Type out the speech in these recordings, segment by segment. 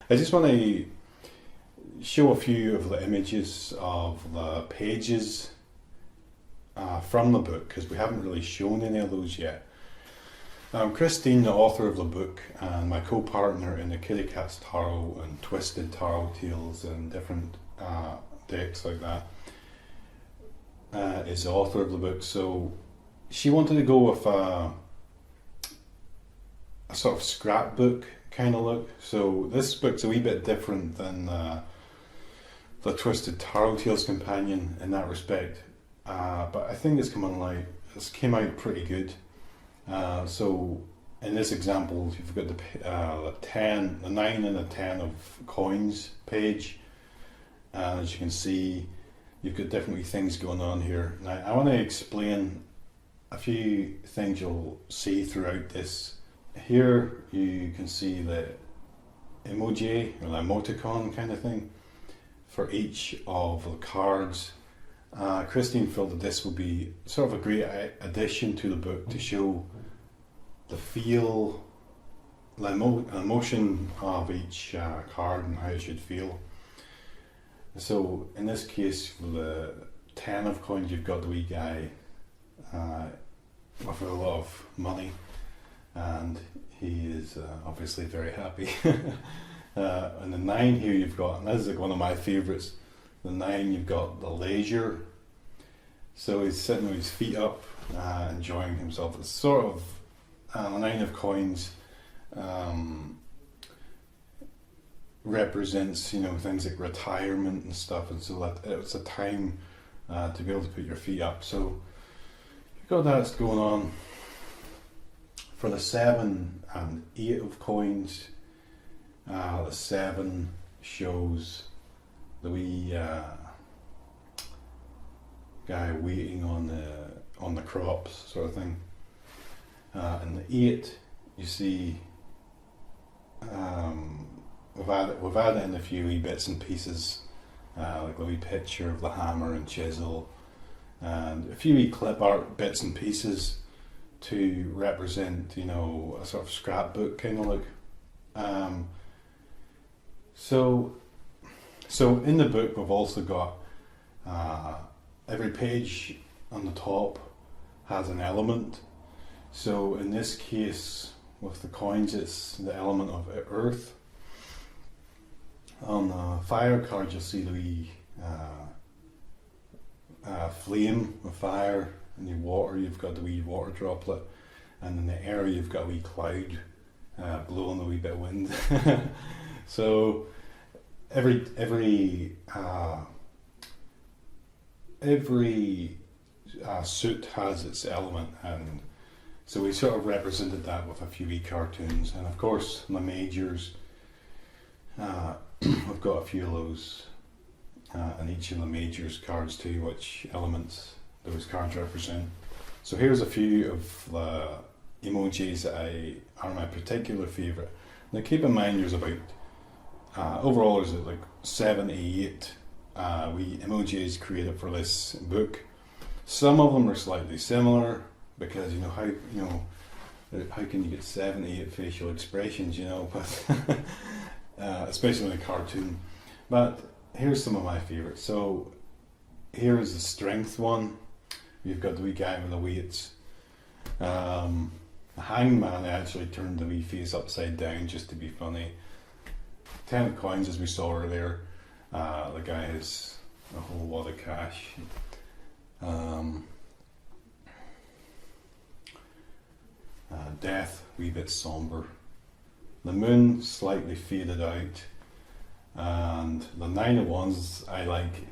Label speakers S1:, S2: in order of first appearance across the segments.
S1: I just want to show a few of the images of the pages from the book, because we haven't really shown any of those yet. Christine, the author of the book, and my co-partner in the Kiddy Katz Tarot and Twisted Tarot Tales and different decks like that, is the author of the book. So she wanted to go with a sort of scrapbook kind of look. So this book's a wee bit different than the Twisted Tarot Tales companion in that respect, but I think it's came out pretty good. So in this example, you've got the 9 and the 10 of coins page, and as you can see, you've got different wee things going on here. Now I want to explain a few things you'll see throughout this. Here you can see the emoji or the emoticon kind of thing for each of the cards. Christine felt that this would be sort of a great addition to the book to show the feel, the emotion of each card and how it should feel. So in this case, for the 10 of coins, you've got the wee guy with a lot of money, and he is obviously very happy. And the 9 here you've got, and this is like one of my favourites, the 9 you've got the leisure. So he's sitting with his feet up, enjoying himself. It's sort of the 9 of coins represents, things like retirement and stuff, and so that it's a time to be able to put your feet up. So you've got that's going on. For the 7 and 8 of coins, the 7 shows the wee guy waiting on the crops, sort of thing. And the 8, you see, we've added in a few wee bits and pieces, like the wee picture of the hammer and chisel, and a few wee clip art bits and pieces to represent, a sort of scrapbook kind of look. So in the book we've also got every page on the top has an element. So in this case with the coins, it's the element of earth. On the fire card you'll see the wee flame of fire. In the water you've got the wee water droplet, and in the air you've got a wee cloud blowing a wee bit of wind. So every suit has its element, and so we sort of represented that with a few wee cartoons. And of course the majors, we've got a few of those in each of the majors cards too, which elements those cards represent. So here's a few of the emojis that are my particular favourite. Now keep in mind there's about overall there's like 78 wee emojis created for this book. Some of them are slightly similar because how can you get 78 facial expressions, but especially in a cartoon. But here's some of my favourites. So here is the strength one. You've got the wee guy with the weights. The hangman, I actually turned the wee face upside down just to be funny. 10 of coins, as we saw earlier. The guy has a whole lot of cash. Death, wee bit somber. The moon, slightly faded out. And the 9 of wands, I like.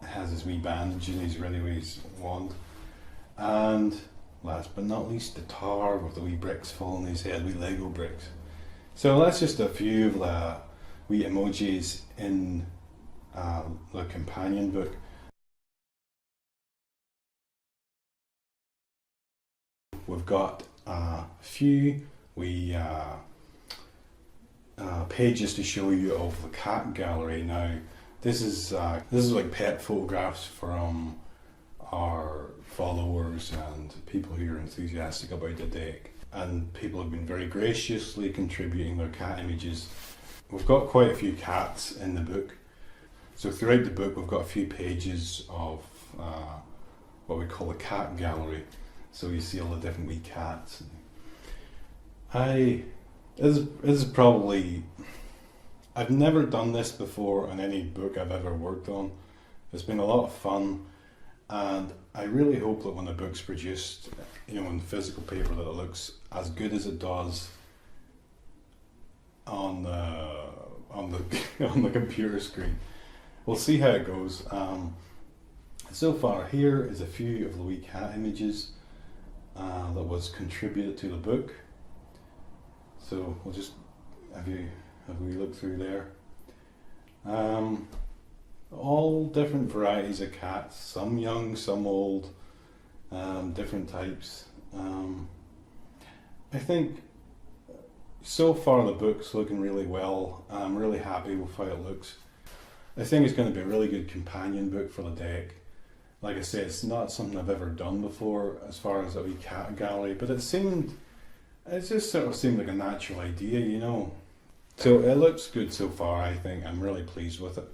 S1: Has his wee bandage and he's ready with his wand. And last but not least, the tower with the wee bricks falling on his head, wee Lego bricks. So that's just a few of the wee emojis in the companion book. We've got a few wee pages to show you of the cat gallery. Now this is like pet photographs from our followers and people who are enthusiastic about the deck. and people have been very graciously contributing their cat images. We've got quite a few cats in the book. So throughout the book we've got a few pages of what we call a cat gallery. So you see all the different wee cats. This is probably, I've never done this before on any book I've ever worked on. It's been a lot of fun, and I really hope that when the book's produced, in physical paper, that it looks as good as it does on the on the computer screen. We'll see how it goes. So far, here is a few of the wee cat images that was contributed to the book. So we'll just have we look through there. All different varieties of cats, some young, some old, different types. I think so far the book's looking really well. I'm really happy with how it looks. I think it's going to be a really good companion book for the deck. Like I say, it's not something I've ever done before as far as a wee cat gallery, but it just sort of seemed like a natural idea, So it looks good so far, I think. I'm really pleased with it.